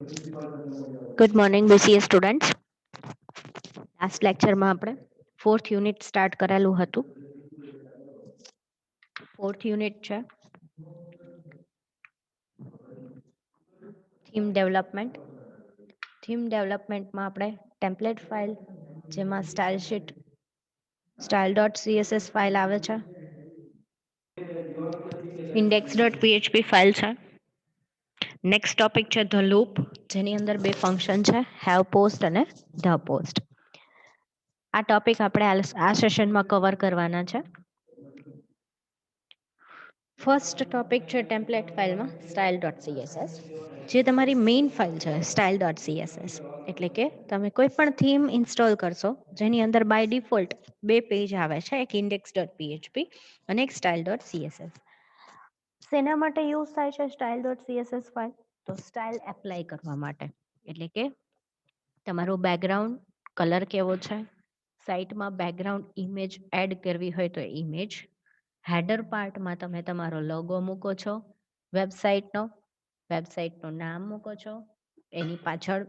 Good morning BCA students. Last લેક્ચરમાં આપણે 4th unit start કરેલું હતું. 4th યુનિટ છે થીમ ડેવલપમેન્ટ. થીમ ડેવલપમેન્ટમાં આપણે ટેમ્પલેટ ફાઇલ, જેમાં સ્ટાઇલ શીટ style.css ફાઇલ આવે છે, index.php ફાઇલ છે. નેક્સ્ટ ટોપિક છે ધ લૂપ, જેની અંદર બે ફંક્શન છે, હેવ પોસ્ટ અને ધ પોસ્ટ. આ ટોપિક આપણે આ સેશનમાં કવર કરવાના છે. ફર્સ્ટ ટોપિક છે ટેમ્પલેટ ફાઇલમાં style.css, જે તમારી મેઇન ફાઇલ છે style.css. એટલે કે તમે કોઈ પણ થીમ ઇન્સ્ટોલ કરશો જેની અંદર બાય ડિફોલ્ટ બે પેજ આવે છે, એક index.php અને એક style.css. શેના માટે યુઝ થાય છે style.css ફાઇલ? તો સ્ટાઇલ એપ્લાય કરવા માટે. એટલે કે તમારો બેકગ્રાઉન્ડ કલર કેવો છે, સાઇટમાં બેકગ્રાઉન્ડ ઇમેજ એડ કરવી હોય તો ઇમેજ, હેડર પાર્ટમાં તમે તમારો લોગો મૂકો છો વેબસાઇટનું નામ મૂકો છો, એની પાછળ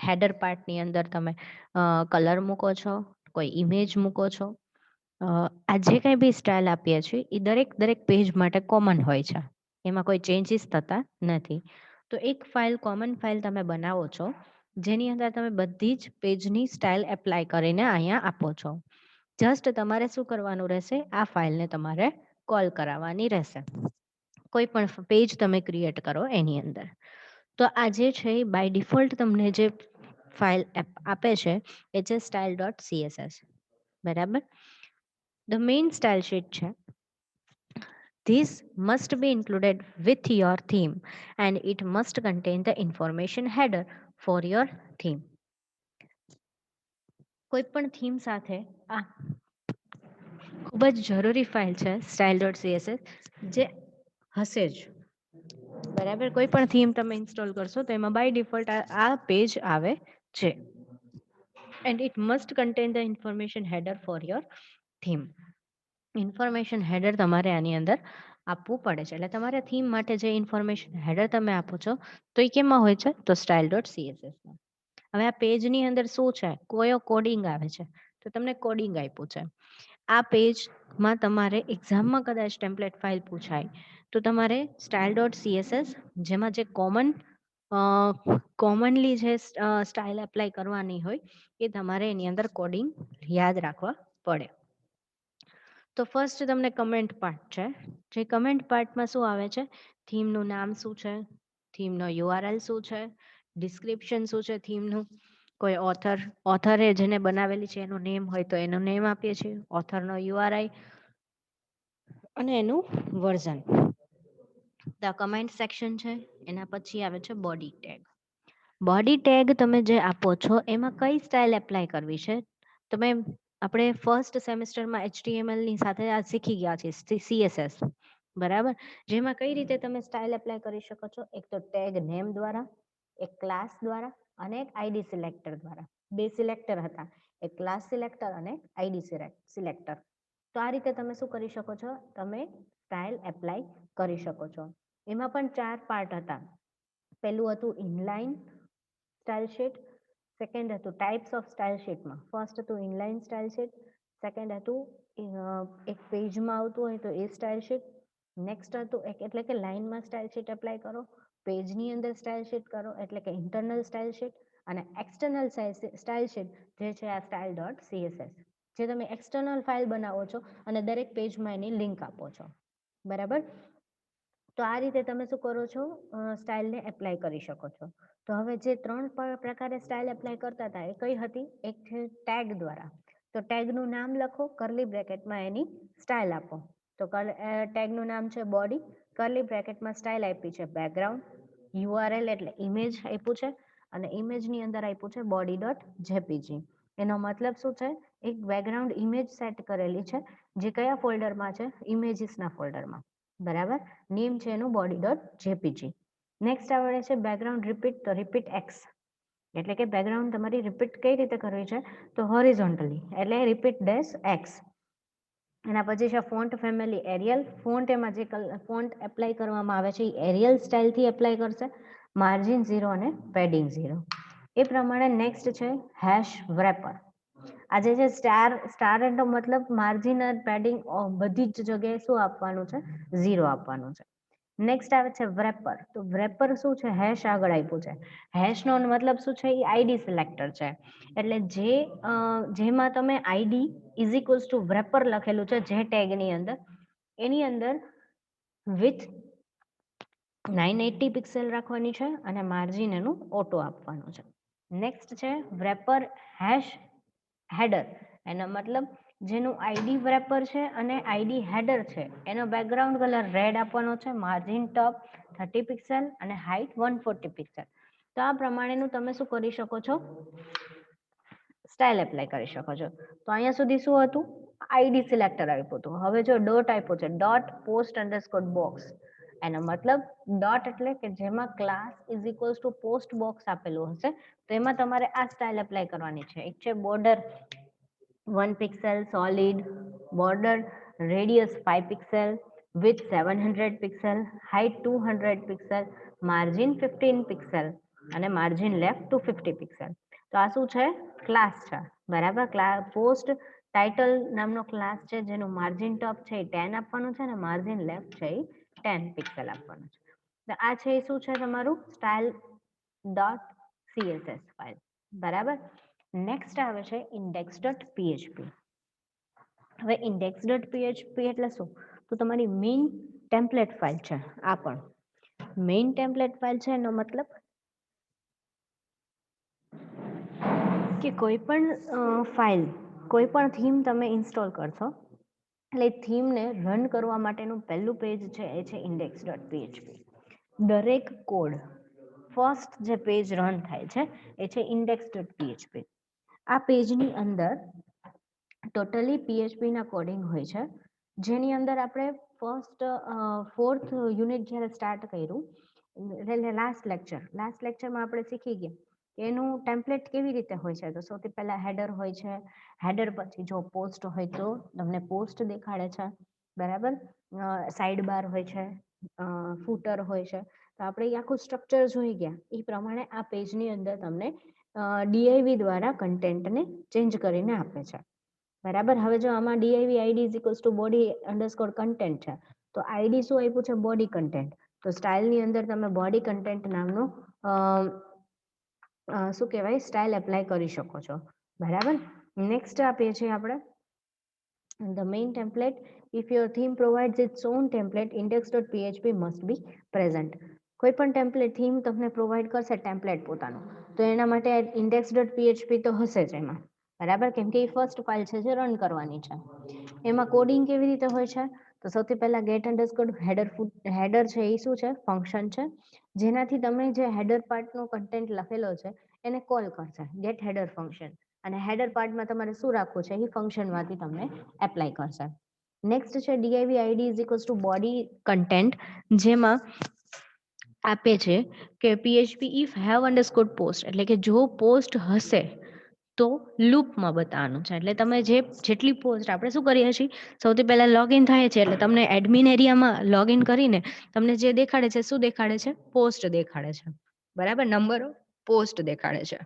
હેડર પાર્ટની અંદર તમે કલર મૂકો છો, કોઈ ઇમેજ મૂકો છો. આ જે કંઈ બી સ્ટાઇલ આપીએ છીએ એ દરેક પેજ માટે કોમન હોય છે, એમાં કોઈ ચેન્જીસ થતા નથી. તો એક ફાઇલ, કોમન ફાઇલ તમે બનાવો છો, જેની અંદર તમે બધી જ પેજની સ્ટાઇલ એપ્લાય કરીને અહીંયા આપો છો. જસ્ટ તમારે શું કરવાનું રહેશે, આ ફાઇલને તમારે કોલ કરાવવાની રહેશે કોઈ પણ પેજ તમે ક્રિએટ કરો એની અંદર. તો આ જે છે એ બાય ડિફોલ્ટ તમને જે ફાઇલ આપે છે એ છે style.css. બરાબર. ધ મેઇન સ્ટાઇલ શીટ છે. This must be included with your theme and it must contain the information header for your theme. કોઈ પણ થીમ સાથે આ ખૂબ જ જરૂરી ફાઇલ છે style.css, જે હશે જ. બરાબર. કોઈ પણ થીમ તમે ઇન્સ્ટોલ કરશો તો એમાં બાય ડિફોલ્ટ આ પેજ આવે છે. And it must contain the information header for your theme. Information header તમારે આની અંદર આપવું પડે છે. એટલે તમારા થીમ માટે જે ઇન્ફોર્મેશન હેડર તમે આપો છો તો એ કેમાં હોય છે? તો style.css. હવે આ પેજની અંદર શું છે, કયો કોડિંગ આવે છે? તો તમને કોડિંગ આપ્યું છે. આ પેજમાં તમારે એક્ઝામમાં કદાચ ટેમ્પલેટ ફાઇલ પૂછાય તો તમારે style.css, જેમાં જે કોમનલી જે સ્ટાઇલ એપ્લાય કરવાની હોય એ તમારે એની અંદર કોડિંગ યાદ રાખવા પડે. તો ફર્સ્ટ તમને કમેન્ટ પાર્ટ છે, જે કમેન્ટ પાર્ટમાં શું આવે છે, થીમનું નામ શું છે, થીમનો URL શું છે, ડિસ્ક્રિપ્શન શું છે થીમનું, કોઈ ઓથરે જેને બનાવેલી છે એનું નેમ હોય તો એનું નેમ આપીએ છીએ, ઓથરનો URI અને એનું વર્ઝન. ધ કમેન્ટ સેક્શન છે. એના પછી આવે છે બોડી ટેગ. બોડી ટેગ તમે જે આપો છો એમાં કઈ સ્ટાઇલ એપ્લાય કરવી છે? તમે આપણે ફર્સ્ટ સેમેસ્ટરમાં HTML ની સાથે આ શીખી ગયા છે CSS. બરાબર. જેમાં કઈ રીતે તમે સ્ટાઇલ એપ્લાય કરી શકો છો? એક તો ટેગ નેમ દ્વારા, એક ક્લાસ દ્વારા અને એક આઈડી સિલેક્ટર દ્વારા. બે સિલેક્ટર હતા, એક ક્લાસ સિલેક્ટર અને આઈડી સિલેક્ટર. તો આ રીતે તમે શું કરી શકો છો? તમે સ્ટાઇલ એપ્લાય કરી શકો છો. એમાં પણ 4 પાર્ટ હતા. પહેલું હતું ઇનલાઇન સ્ટાઇલ શીટ, સેકન્ડ હતું ટાઈપ્સ ઓફ સ્ટાઇલ શીટમાં. ફર્સ્ટ હતું ઇનલાઇન સ્ટાઇલ શીટ, સેકન્ડ હતું એક પેજમાં આવતું હોય તો એ સ્ટાઇલ શીટ, નેક્સ્ટ હતું એટલે કે લાઇનમાં સ્ટાઇલ શીટ એપ્લાય કરો, પેજની અંદર સ્ટાઇલ શીટ કરો એટલે કે ઇન્ટરનલ સ્ટાઇલ શીટ, અને એક્સટર્નલ સ્ટાઇલ શીટ જે છે આ style.css, જે તમે એક્સટર્નલ ફાઇલ બનાવો છો અને દરેક પેજમાં એની લિંક આપો છો. બરાબર. તો આ રીતે તમે શું કરો છો? સ્ટાઇલને એપ્લાય કરી શકો છો. તો હવે જે 3 પ્રકારે સ્ટાઇલ એપ્લાય કરતા હતા એ કઈ હતી? એક છે ટેગ દ્વારા. તો ટેગનું નામ લખો, કર્લી બ્રેકેટમાં એની સ્ટાઇલ આપો. તો ટેગનું નામ છે બોડી, કર્લી બ્રેકેટમાં સ્ટાઇલ આપી છે બેકગ્રાઉન્ડ, URL એટલે ઇમેજ આપ્યું છે અને ઇમેજની અંદર આપ્યું છે body.jpg. એનો મતલબ શું છે? એક બેકગ્રાઉન્ડ ઇમેજ સેટ કરેલી છે, જે કયા ફોલ્ડરમાં છે? ઇમેજીસના ફોલ્ડરમાં. બરાબર. નેમ છે એનું body.jpg. નેક્સ્ટ આવે છે બેકગ્રાઉન્ડ રિપીટ. તો રિપીટ એક્સ એટલે કે બેકગ્રાઉન્ડ તમારી રિપીટ કઈ રીતે કરવી છે? તો હોરિઝોન્ટલી એટલે રિપીટ ડેશ એક્સ. એના પછી છે ફોન્ટ ફેમિલી એરિયલ. ફોન્ટ એમાં જે ફોન્ટ એપ્લાય કરવામાં આવે છે એ એરિયલ સ્ટાઇલથી એપ્લાય કરશે. માર્જિન 0 અને પેડિંગ 0. એ પ્રમાણે નેક્સ્ટ છે હેશ વ્રેપર. આજે જે સ્ટાર એનો મતલબ માર્જિન અને પેડિંગ બધી જ જગ્યાએ શું આપવાનું છે? 0 આપવાનું છે. નેક્સ્ટ આવે છે વ્રેપર. તો વ્રેપર શું છે? હેશ આગળ આપ્યું છે. હેશ નો મતલબ શું છે? એ આઈડી સિલેક્ટર છે. એટલે જેમાં તમે આઈડી ઇઝ ઇક્વલ્સ ટુ વ્રેપર લખેલું છે જે ટેગની અંદર, એની અંદર વિથ 980 પિક્સેલ રાખવાની છે અને માર્જિન એનું ઓટો આપવાનું છે. નેક્સ્ટ છે વ્રેપર હેશ હેડર. એનો મતલબ જેનું આઈડી વ્રેપર છે અને આઈડી હેડર છે એનો બેકગ્રાઉન્ડ કલર રેડ આપવાનો છે, માર્જિન ટોપ 30 પિક્સેલ અને હાઇટ 140 પિક્સેલ. તો આ પ્રમાણેનું તમે શું કરી શકો છો? સ્ટાઇલ એપ્લાય કરી શકો છો. તો અહીંયા સુધી શું હતું? આઈડી સિલેક્ટર આપ્યું હતું. હવે જો ડોટ આપ્યો છે, ડોટ પોસ્ટ અંડરસ્કોર બોક્સ. એનો મતલબ ડોટ એટલે કે જેમાં class is equals to post box આપેલું હશે તો એમાં તમારે આ સ્ટાઇલ એપ્લાય કરવાની છે. એક છે border 1 pixel solid, border radius 5 pixel, width 700 pixel, height 200 pixel, margin 15 pixel અને માર્જિન લેફ્ટ 250 પિક્સેલ. તો આ શું છે? ક્લાસ છે. બરાબર. પોસ્ટ ટાઇટલ નામનો ક્લાસ છે જેનું માર્જિન ટોપ છે એ 10 આપવાનું છે અને માર્જિન લેફ્ટ છે એ 10 પિક્સેલ આપવાનું છે. તો આ છે એ શું છે તમારું? Style dot CSS file. બરાબર. નેક્સ્ટ આવે છે ઇન્ડેક્સ ડોટ પીએચપી. હવે ઇન્ડેક્સ ડોટ પીએચપી એટલે શું? તો તમારી મેઇન ટેમ્પલેટ ફાઇલ છે. આ પણ મેઇન ટેમ્પલેટ ફાઇલ છે એનો મતલબ કે કોઈ પણ ફાઇલ, કોઈ પણ થીમ તમે ઇન્સ્ટોલ કરશો એટલે થીમને રન કરવા માટેનું પહેલું પેજ છે એ છે ઇન્ડેક્સ ડોટ પીએચપી. દરેક કોડ ફર્સ્ટ જે પેજ રન થાય છે એ છે ઇન્ડેક્સ ડોટ પીએચપી. આ પેજની અંદર ટોટલી PHP ના કોડિંગ હોય છે, જેની અંદર આપણે ફોર્થ યુનિટ જ્યારે સ્ટાર્ટ કર્યું એટલે લાસ્ટ લેક્ચરમાં આપણે શીખી ગયા કે એનું ટેમ્પલેટ કેવી રીતે હોય છે. તો સૌથી પહેલા હેડર હોય છે. હેડર પછી જો પોસ્ટ હોય તો તમને પોસ્ટ દેખાડે છે. બરાબર. સાઈડ બાર હોય છે, ફૂટર હોય છે. તો આપણે એ આખું સ્ટ્રક્ચર જોઈ ગયા. એ પ્રમાણે આ પેજની અંદર તમને ડીઆઈવી દ્વારા કન્ટેન્ટને ચેન્જ કરીને આપે છે. બરાબર. હવે જો આમાં DIV ID is equals to body underscore content છે તો આઈડી શું આપ્યું છે? Body content. તો સ્ટાઇલની અંદર તમે બોડી કન્ટેન્ટ નામનું શું કહેવાય સ્ટાઇલ એપ્લાય કરી શકો છો. બરાબર. નેક્સ્ટ આપીએ છીએ આપણે the main template. If your theme provides its own template, index.php must be present. કોઈ પણ ટેમ્પલેટ થીમ તમને પ્રોવાઈડ કરશે ટેમ્પલેટ પોતાનું તો એના માટે index.php તો હશે જ એમાં. બરાબર. કેમ કે એ ફર્સ્ટ ફાઇલ છે જે રન કરવાની છે. એમાં કોડિંગ કેવી રીતે હોય છે? તો સૌથી પહેલા ગેટ અંડરસ્કોર હેડર છે એ શું છે? ફંક્શન છે જેનાથી તમે જે હેડર પાર્ટનો કન્ટેન્ટ લખેલો છે એને કોલ કરશે, ગેટ હેડર ફંક્શન. અને હેડર પાર્ટમાં તમારે શું રાખવું છે એ ફંક્શનમાંથી તમને એપ્લાય કરશે. નેક્સ્ટ છે DIV ID is equals to body content, જેમાં આપે છે કે PHP if have underscore post એટલે કે જો પોસ્ટ હશે તો લૂપમાં બતાવવાનું છે. એટલે તમે જેટલી પોસ્ટ આપણે શું કરીએ છીએ સૌથી પહેલા લોગિન થાય છે એટલે તમને એડમિન એરિયામાં લોગિન કરીને તમને જે દેખાડે છે શું દેખાડે છે? પોસ્ટ દેખાડે છે. બરાબર. નંબર ઓફ પોસ્ટ દેખાડે છે.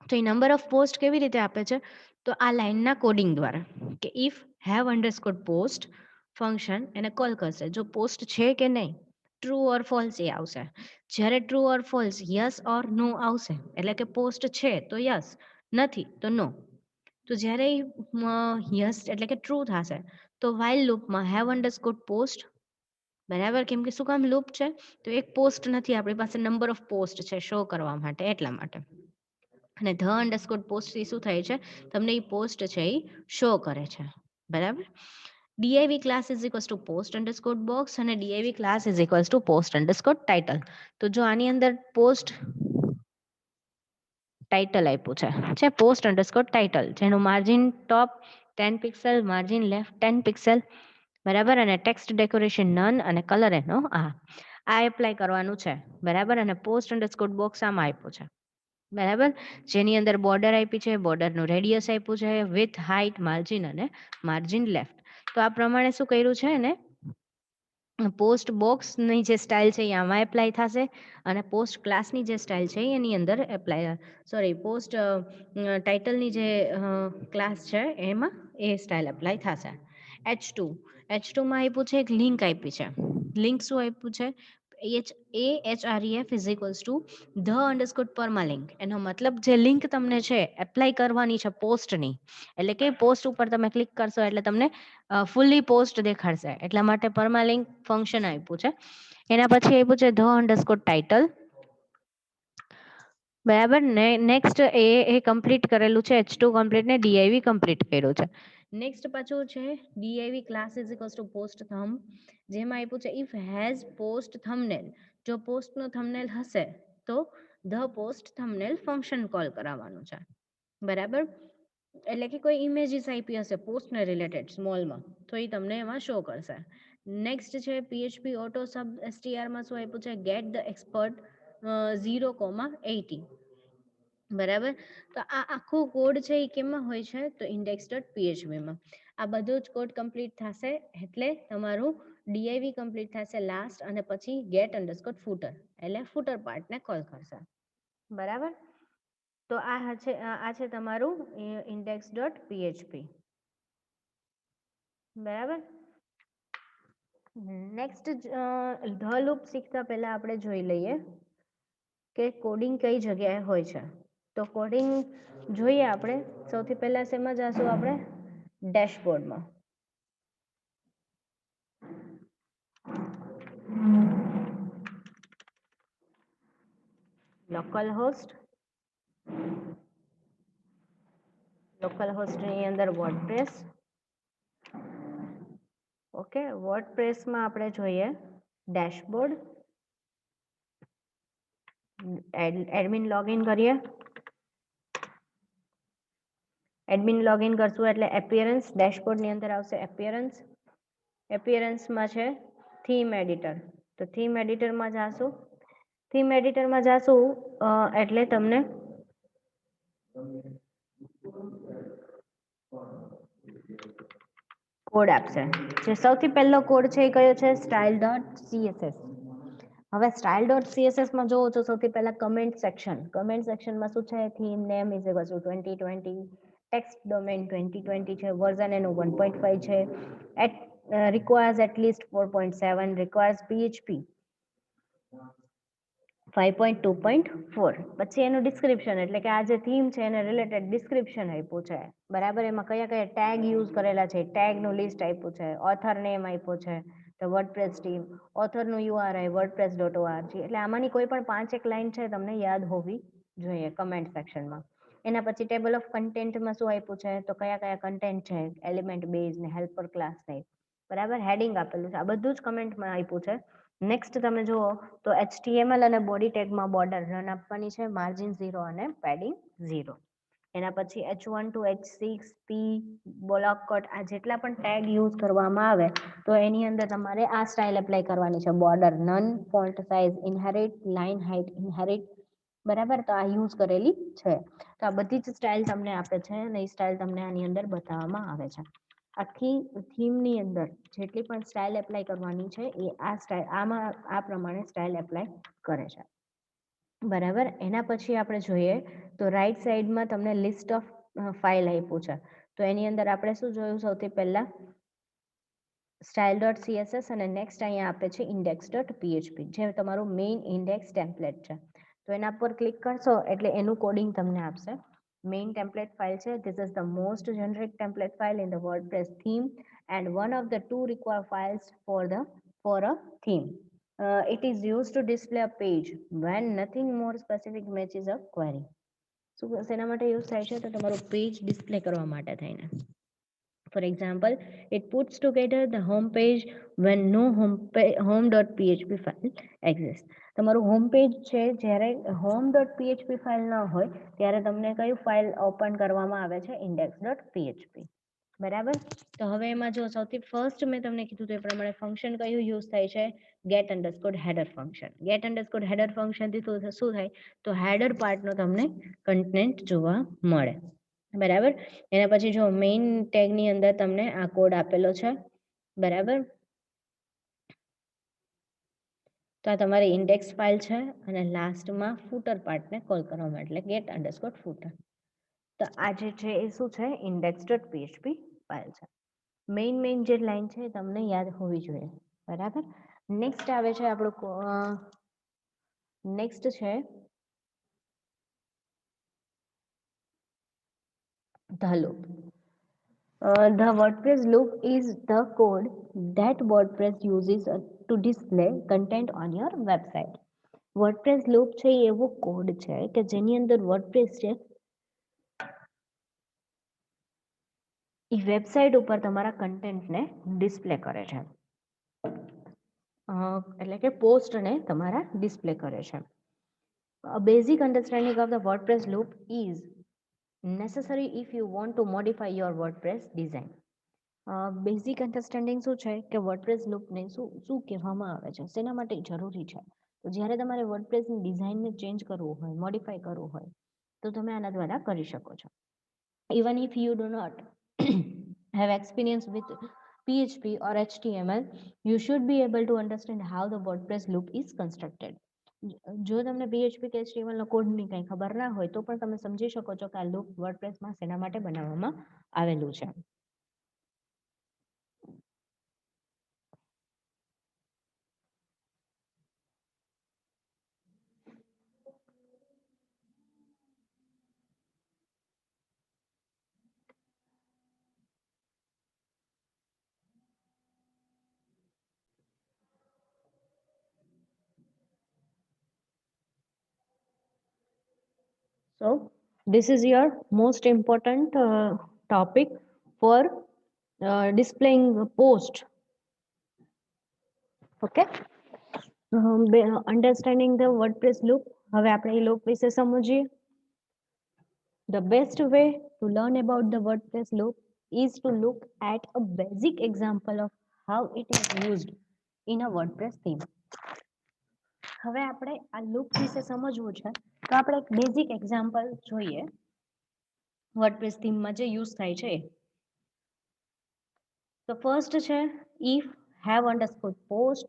તો એ નંબર ઓફ પોસ્ટ કેવી રીતે આપે છે? તો આ લાઇનના કોડિંગ દ્વારા કે if have underscore post function એને કોલ કરશે. જો પોસ્ટ છે કે નહીં, ટ્રુ ઓર ફોલ્સ એ આવશે. જ્યારે true or false, yes or no આવશે એટલે કે પોસ્ટ છે તો યસ, નથી તો નો. તો જ્યારે યસ એટલે કે ટ્રુ થશે તો વાઇલ લૂપમાં હેવ અંડરસ્કોર પોસ્ટ. બરાબર. કેમ કે શું કામ લૂપ છે? તો એક પોસ્ટ નથી આપણી પાસે, નંબર ઓફ પોસ્ટ છે શો કરવા માટે, એટલા માટે. અને ધ અંડરસ્કોર પોસ્ટ શું થાય છે? તમને એ પોસ્ટ છે એ શો કરે છે. બરાબર. DIV class is equals to post underscore box અને DIV class is equals to post underscore title. તો જો આની અંદર પોસ્ટ ટાઇટલ આપ્યું છે પોસ્ટ અંડરસ્કોર ટાઇટલ, જેનું margin top 10 pixel, margin left 10 pixel. બરાબર. અને ટેક્સ્ટ ડેકોરેશન નન અને કલર એનો આ એપ્લાય કરવાનું છે. બરાબર. અને પોસ્ટ અંડરસ્કોર બોક્સ આમાં આપ્યું છે. બરાબર. જેની અંદર બોર્ડર આપી છે, બોર્ડરનું રેડિયસ આપ્યું છે, વિથ, હાઇટ, માર્જિન અને માર્જિન લેફ્ટ. તો આ પ્રમાણે શું કર્યું છે એને પોસ્ટ બોક્સની જે સ્ટાઇલ છે એ આમાં એપ્લાય થશે અને પોસ્ટ ક્લાસની જે સ્ટાઇલ છે એની અંદર એપ્લાય પોસ્ટ ટાઇટલની જે ક્લાસ છે એમાં એ સ્ટાઇલ એપ્લાય થશે. H2માં આપ્યું છે એક લિંક આપી છે. લિંક શું આપ્યું છે? AHREF is equals to the_permalink. એનો મતલબ જે લિંક તમને છે એપ્લાય કરવાની છે પોસ્ટની, એટલે કે પોસ્ટ ઉપર તમે ક્લિક કરશો એટલે તમને ફૂલી પોસ્ટ દેખાડશે, એટલા માટે પરમાલિંક ફંક્શન આપ્યું છે. એના પછી આપ્યું છે the_title. બરાબર ને, નેક્સ્ટ એ કમ્પ્લીટ કરેલું છે, H2 કમ્પ્લીટ ને div કમ્પ્લીટ કર્યું છે. નેક્સ્ટ પાછું છે div class is equals to post thumb, જેમાં આપ્યું છે ઇફ હેઝ પોસ્ટ થંબનેલ, જો પોસ્ટનો થંબનેલ હશે તો the post thumbnail function call કરાવવાનું છે. બરાબર, એટલે કે કોઈ ઇમેજીસ આપી હશે પોસ્ટને રિલેટેડ સ્મોલમાં, તો એ તમને એમાં શો કરશે. નેક્સ્ટ છે PHP ઓટો સબ STRમાં શું આપ્યું છે? Get the expert 0,80. બરાબર, તો આ આખો કોડ છે એ કેમાં હોય છે? તો index.phpમાં. આ બધો જ કોડ કમ્પ્લીટ થશે એટલે તમારું div કમ્પ્લીટ થશે લાસ્ટ, અને પછી get_footer એટલે ફૂટર પાર્ટને કોલ કરશે. બરાબર, તો આ છે તમારું index.php. બરાબર, નેક્સ્ટ ધ લૂપ શીખતા પહેલા આપણે જોઈ લઈએ કે કોડિંગ કઈ જગ્યાએ હોય છે. તો કોડિંગ જોઈએ આપણે સૌથી પહેલા શેમાં જશું? આપણે ડેશબોર્ડમાં. લોકલ હોસ્ટની અંદર વર્ડપ્રેસ. ઓકે, વર્ડપ્રેસમાં આપણે જોઈએ ડેશબોર્ડ. એડમિન લોગિન કરીએ. એડમિન લોગિન કરશું એટલે એપિયરન્સ, ડેશબોર્ડની અંદર આવશે એપિયરન્સ. એપિયરન્સમાં છે થીમ એડિટર, તો થીમ એડિટરમાં જાશું. થીમ એડિટરમાં જાશું એટલે તમને કોડ આપશે. જે સૌથી પહેલો કોડ છે એ કયો છે? style.css. હવે style.css માં જોવો તો સૌથી પહેલા કમેન્ટ સેક્શનમાં શું છે? Theme name is equal to 2020, text domain 2020 છે, વર્ઝન એનું 1.5 છે, requires at least 4.7, requires PHP 5.2.4. પછી એનું ડિસ્ક્રિપ્શન, એટલે કે આ જે થીમ છે એને રિલેટેડ ડિસ્ક્રિપ્શન આપ્યું છે. બરાબર, એમાં કયા કયા ટેગ યુઝ કરેલા છે, ટેગનું લિસ્ટ આપ્યું છે, ઓથર નેમ આપ્યો છે, તો વર્ડપ્રેસ ટીમ, ઓથરનું URI wordpress.org. એટલે આમાંની કોઈ પણ 5 લાઈન છે તમને યાદ હોવી જોઈએ કમેન્ટ સેક્શનમાં. એના પછી ટેબલ ઓફ કન્ટેન્ટમાં શું આપ્યું છે? તો કયા કયા કન્ટેન્ટ છે, એલિમેન્ટ બેઝ ને હેલ્પર ક્લાસ ને. બરાબર, હેડિંગ આપેલું છે, આ બધું જ કમેન્ટમાં આપ્યું છે. નેક્સ્ટ તમે જુઓ તો HTML અને બોડી ટેગમાં બોર્ડર રન આપવાની છે, માર્જિન 0 અને પેડિંગ 0. એના પછી H1 to H6 P block cut, આ જેટલા પણ ટેગ યુઝ કરવામાં આવે તો એની અંદર તમારે આ સ્ટાઇલ એપ્લાય કરવાની છે. Border none, font size inherit, line height inherit. બરાબર, તો આ યુઝ કરેલી છે. તો આ બધી જ સ્ટાઇલ તમને આપે છે અને એ સ્ટાઇલ તમને આની અંદર બતાવવામાં આવે છે. આખી થીમની અંદર જેટલી પણ સ્ટાઇલ એપ્લાય કરવાની છે એ આ સ્ટાઇલ આ પ્રમાણે સ્ટાઇલ એપ્લાય કરે છે. બરાબર, એના પછી આપણે જોઈએ તો રાઈટ સાઈડમાં તમને લિસ્ટ ઓફ ફાઇલ આપ્યું છે. તો એની અંદર આપણે શું જોયું? સૌથી પહેલા style.css અને નેક્સ્ટ અહીંયા આપે છે index.php, જે તમારું મેઇન ઇન્ડેક્સ ટેમ્પલેટ છે. તો એના પર ક્લિક કરશો એટલે એનું કોડિંગ તમને આપશે. મેઇન ટેમ્પલેટ ફાઇલ છે. This is the most generic template file in the WordPress theme and one of the 2 required files for a theme. It is used to display a page when nothing more specific matches a query. શેના માટે use થાય છે? તો તમારું page display કરવા માટે થઈને. For example, it puts together the home page when no home.php file exists. તમારું હોમ પેજ છે, જ્યારે home.php ફાઇલ ન હોય ત્યારે તમને કયું ફાઇલ ઓપન કરવામાં આવે છે? index.php. બરાબર, તો હવે એમાં જો સૌથી ફર્સ્ટ મેં તમને કીધું તો એ પ્રમાણે ફંક્શન કયું યુઝ થાય છે? get_header function. get_header ફંક્શનથી શું થાય? તો હેડર પાર્ટનો તમને કન્ટેન્ટ જોવા મળે. બરાબર, એના પછી જો મેઇન ટેગની અંદર તમને આ કોડ આપેલો છે. બરાબર, તો આ તમારી ઇન્ડેક્સ ફાઇલ છે અને લાસ્ટમાં ફૂટર પાર્ટને કોલ કરવામાં એટલે ગેટ અંડરસ્કોર ફૂટર. તો આ જે છે એ શું છે index.php ફાઇલ છે. મેઇન જે લાઈન છે તમને યાદ હોવી જોઈએ, બરાબર. નેક્સ્ટ આવે છે આપણું નેક્સ્ટ છે the loop. The WordPress loop is the code that WordPress uses to display content on your website. WordPress loop છે એ એવો કોડ છે કે જેની અંદર WordPress છે એ વેબસાઇટ ઉપર તમારા કન્ટેન્ટને ડિસ્પ્લે કરે છે, એટલે કે પોસ્ટને તમારા ડિસ્પ્લે કરે છે. A basic understanding of the WordPress loop is necessary if you want to modify your WordPress design. Basic understanding શું છે કે વર્ડપ્રેસ લૂપને શું કહેવામાં આવે છે, શેના માટે જરૂરી છે. તો જ્યારે તમારે વર્ડપ્રેસની ડિઝાઇનને ચેન્જ કરવું હોય, મોડિફાઈ કરવું હોય તો તમે આના દ્વારા કરી શકો છો. Even if you do not have experience with PHP or HTML, you should be able to understand how the WordPress loop is constructed. જો તમને PHP કે HTML નો કોડની કંઈ ખબર ના હોય તો પણ તમે સમજી શકો છો કે આ લૂપ વર્ડપ્રેસમાં શેના માટે બનાવવામાં આવેલું છે. So this is your most important topic for displaying a post. Okay. Understanding the WordPress loop. હવે આપણે એ loop વિશે સમજીએ. The best way to learn about the WordPress loop is to look at a basic example of how it is used in a WordPress theme. હવે આપણે આ loop વિશે સમજવું છે તો આપણે એક બેઝિક એક્ઝામ્પલ જોઈએ વર્ડપ્રેસ થીમમાં જે યુઝ થાય છે. તો ફર્સ્ટ છે if have underscore post,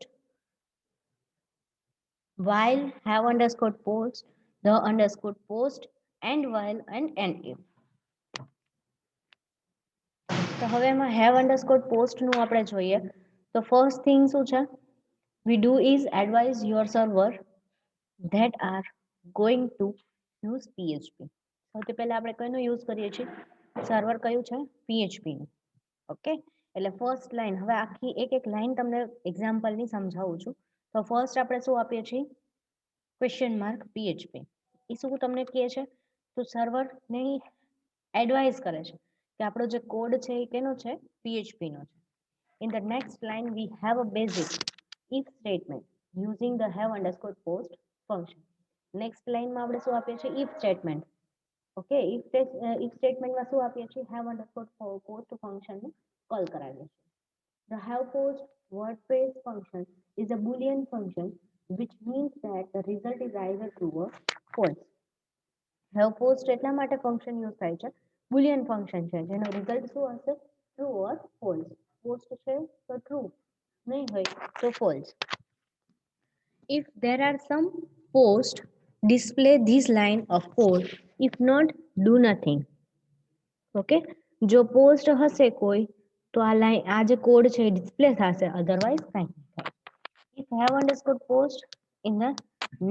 while have underscore post, the underscore post, and while and if. તો હવે એમાં have underscore post નું આપણે જોઈએ તો ફર્સ્ટ થિંગ શું છે, we do is advise your server that are going to use PHP. સૌથી પહેલા આપણે કઈનો યુઝ કરીએ છીએ, સર્વર કયું છે PHP નું. ઓકે, એટલે ફર્સ્ટ લાઈન, હવે આખી એક લાઈન તમને એક્ઝામ્પલની સમજાવું છું. તો ફર્સ્ટ આપણે શું આપીએ છીએ, ક્વેશ્ચન માર્ક PHP. એ શું તમને કહે છે, તો સર્વરને એડવાઇઝ કરે છે કે આપણો જે કોડ છે એ કેનો છે, PHP નો છે. In the next line we have a basic if statement using the have underscore post function. Next લાઈનમાં આપણે શું આપીએ છીએ, if statement. ઓકે, if સ્ટેટમેન્ટમાં શું આપીએ છીએ, have underscore post ફંક્શનને કોલ કરાવીએ છીએ. The have post WordPress function is a boolean function which means that the result is either true or false. have post એટલા માટે ફંક્શન યુઝ થાય છે, boolean ફંક્શન છે જેનો રિઝલ્ટ શું હશે, true or false. પોસ્ટ છે તો true, નહીં હોય તો false. If there are some post, display this line of code. If not, do nothing. Okay, જો પોસ્ટ હશે કોઈ તો આ લાઈન, આ જે કોડ છે ડિસ્પ્લે થશે, અધરવાઇઝ કંઈ નહીં થાય. If have underscore post, in the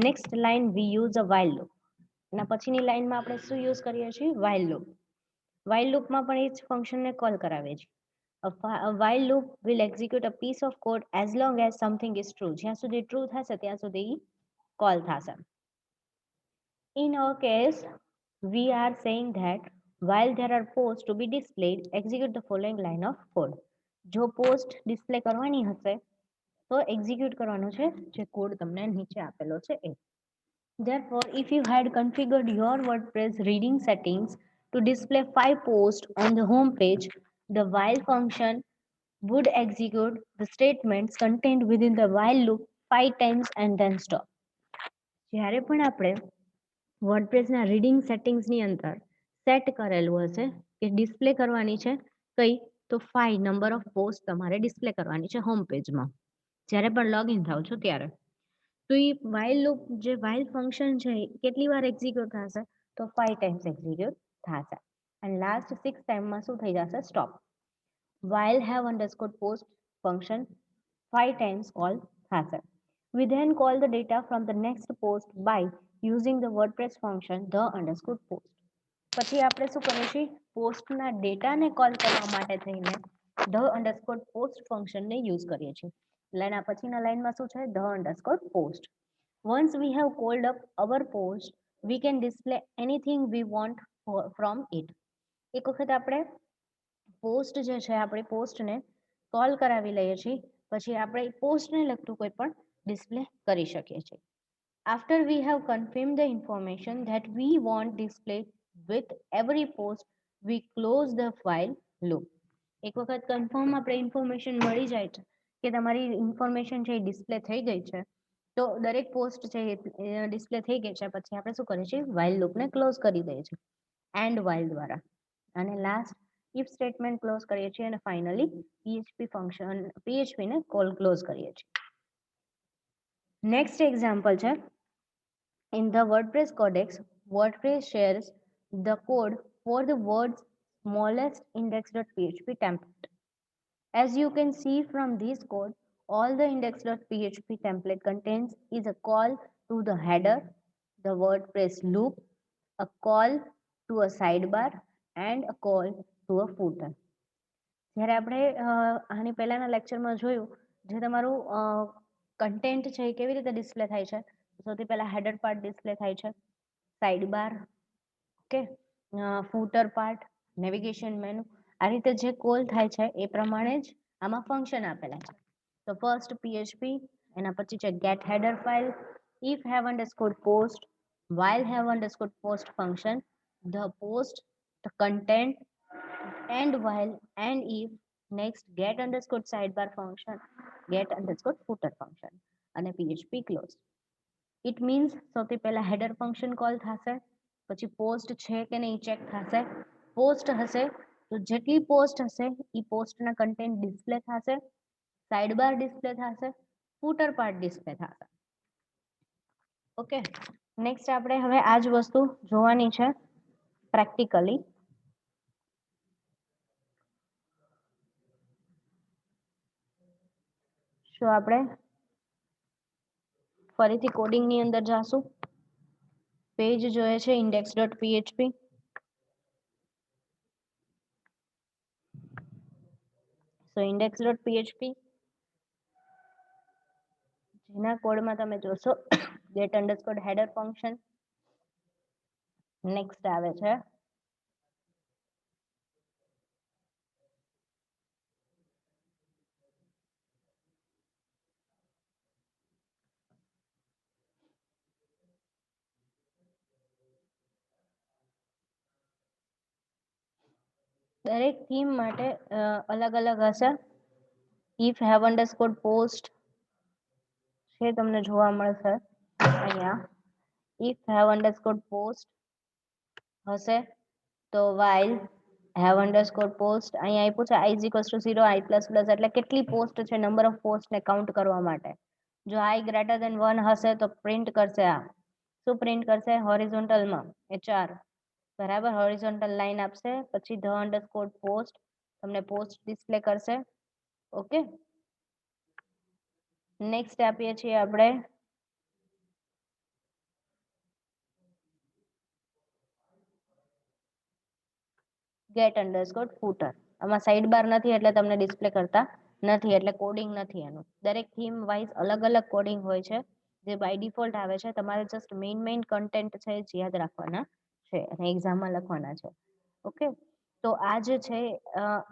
next line we use a while loop. એના પછીની લાઈનમાં આપણે શું યુઝ કરીએ છીએ, while loop. while loopમાં પણ એ જ ફંક્શનને કોલ કરાવે છે. A while loop will execute a piece of code as long as something is true. જ્યાં સુધી true થશે ત્યાં સુધી કોલ થશે. In our case, we are saying that while there are posts to be displayed, execute the following line of code. જો post display કરવાની હશે તો એક્ઝિક્યુટ કરવાનો છે જે કોડ તમને નીચે આપેલો છે એ. Therefore, if you had configured your WordPress reading settings to display 5 posts on the home page, the while function would execute the statements contained within the while loop 5 times and then stop. જ્યારે પણ આપણે વર્ડપ્રેસના reading સેટિંગ્સની અંદર set કરેલું હશે કે display કરવાની છે કઈ, તો 5 નંબર ઓફ પોસ્ટ તમારે ડિસ્પ્લે કરવાની છે હોમ પેજમાં જ્યારે પણ લોગિન થાવ છો ત્યારે. તો એ while લૂપ જે while ફંક્શન છે એ કેટલી વાર એક્ઝિક્યુટ થશે તો 5 ટાઈમ્સ એક્ઝિક્યુટ થશે અને લાસ્ટ 6 ટાઈમમાં શું થઈ જશે stop while have underscore post function 5 times call થશે we then call the data from the next post by using the wordpress function the underscore post પછી આપણે શું કરીએ છીએ પોસ્ટના ડેટાને કોલ કરવા માટે થઈને the underscore post ફંક્શનને યુઝ કરીએ છીએ લાઈન પછીના લાઈનમાં શું છે the underscore post once we have called up our post we can display anything we want from it એક વખત આપણે પોસ્ટ જે છે આપણે પોસ્ટને કોલ કરાવી લઈએ છીએ પછી આપણે પોસ્ટને લગતું કોઈ પણ ડિસ્પ્લે કરી શકીએ છીએ after we have confirmed the information that we want displayed with every post we close the file loop એક વખત કન્ફર્મ આપણે ઇન્ફોર્મેશન મળી જાય છે કે તમારી ઇન્ફોર્મેશન છે એ ડિસ્પ્લે થઈ ગઈ છે તો દરેક પોસ્ટ છે એ ડિસ્પ્લે થઈ ગઈ છે પછી આપણે શું કરીએ છીએ while લૂપને ક્લોઝ કરી દઈએ છીએ એન્ડ while દ્વારા અને લાસ્ટ if સ્ટેટમેન્ટ ક્લોઝ કરીએ છીએ અને ફાઇનલી PHP ફંક્શન PHP ને કોલ ક્લોઝ કરીએ છીએ નેક્સ્ટ એક્ઝામ્પલ છે in the WordPress codex WordPress shares the code for the world's smallest index.php template as you can see from this code all the index.php template contains is a call to the header the WordPress loop a call to a sidebar and a call to a footer જ્યારે આપણે આની પહેલાના લેક્ચરમાં જોયું જે તમારું content છે એ કેવી રીતે ડિસ્પ્લે થાય છે સૌથી પહેલા હેડર પાર્ટ ડિસ્પ્લે થાય છે sidebar okay footer part navigation menu આ રીતે જે કોલ થાય છે એ પ્રમાણે જ આમાં ફંક્શન આપેલા છે તો ફર્સ્ટ PHP એના પછી છે get header file if have underscore post while have underscore post function the post the content and while and if next get underscore sidebar function get underscore footer function અને PHP close it means સૌથી પહેલા header function call થશે પછી post છે કે નહીં check થશે post હશે તો જેટલી post હશે એ પોસ્ટના કન્ટેન્ટ ડિસ્પ્લે થશે સાઇડબાર ડિસ્પ્લે થશે ફૂટર પાર્ટ ડિસ્પ્લે થશે ઓકે નેક્સ્ટ આપણે હવે આ જ વસ્તુ જોવાની છે પ્રેક્ટિકલી શું આપણે ફરીથી કોડિંગની અંદર જાશું પેજ જોઈએ છે index.php so index.php જેના કોડમાં તમે જોશો get underscore header function next આવે છે દરેક થીમ માટે અલગ અલગ હશે if have underscore post છે તમને જોવા મળશે અહીંયા if have underscore post હશે તો while have underscore post અહીંયા આપ્યું છે i is equals to 0 i plus plus એટલે કેટલી પોસ્ટ છે નંબર ઓફ પોસ્ટ ને કાઉન્ટ કરવા માટે જો i ગ્રેટર ધેન 1 હશે તો પ્રિન્ટ કરશે આ શું પ્રિન્ટ કરશે હોરિઝોન્ટલમાં એ 4 બરાબર હોરિઝોન્ટલ લાઈન આપશે પછી the underscore post તમને પોસ્ટ ડિસ્પ્લે કરશે ઓકે નેક્સ્ટ આપીએ છીએ આપણે get underscore footer આમાં સાઇડ બાર નથી એટલે તમને ડિસ્પ્લે કરતા નથી એટલે કોડિંગ નથી એનું દરેક થીમ વાઇઝ અલગ અલગ કોડિંગ હોય છે જે બાય ડિફોલ્ટ આવે છે તમારે જસ્ટ મેઇન કન્ટેન્ટ છે જ યાદ રાખવાના છે અને એક્ઝામમાં લખવાના છે ઓકે તો આ જે છે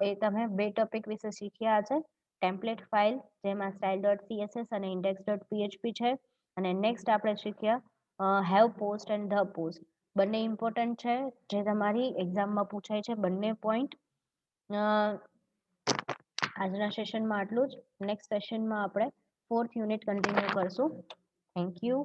એ તમે બે ટોપિક વિશે શીખ્યા છે ટેમ્પલેટ ફાઇલ જેમાં style.css અને index.php છે અને નેક્સ્ટ આપણે શીખ્યા have post and the post બંને ઇમ્પોર્ટન્ટ છે જે તમારી એક્ઝામમાં પૂછાય છે બંને પોઈન્ટ આજના સેશનમાં આટલું જ નેક્સ્ટ સેશનમાં આપણે 4th યુનિટ કન્ટિન્યુ કરશું થેન્ક યુ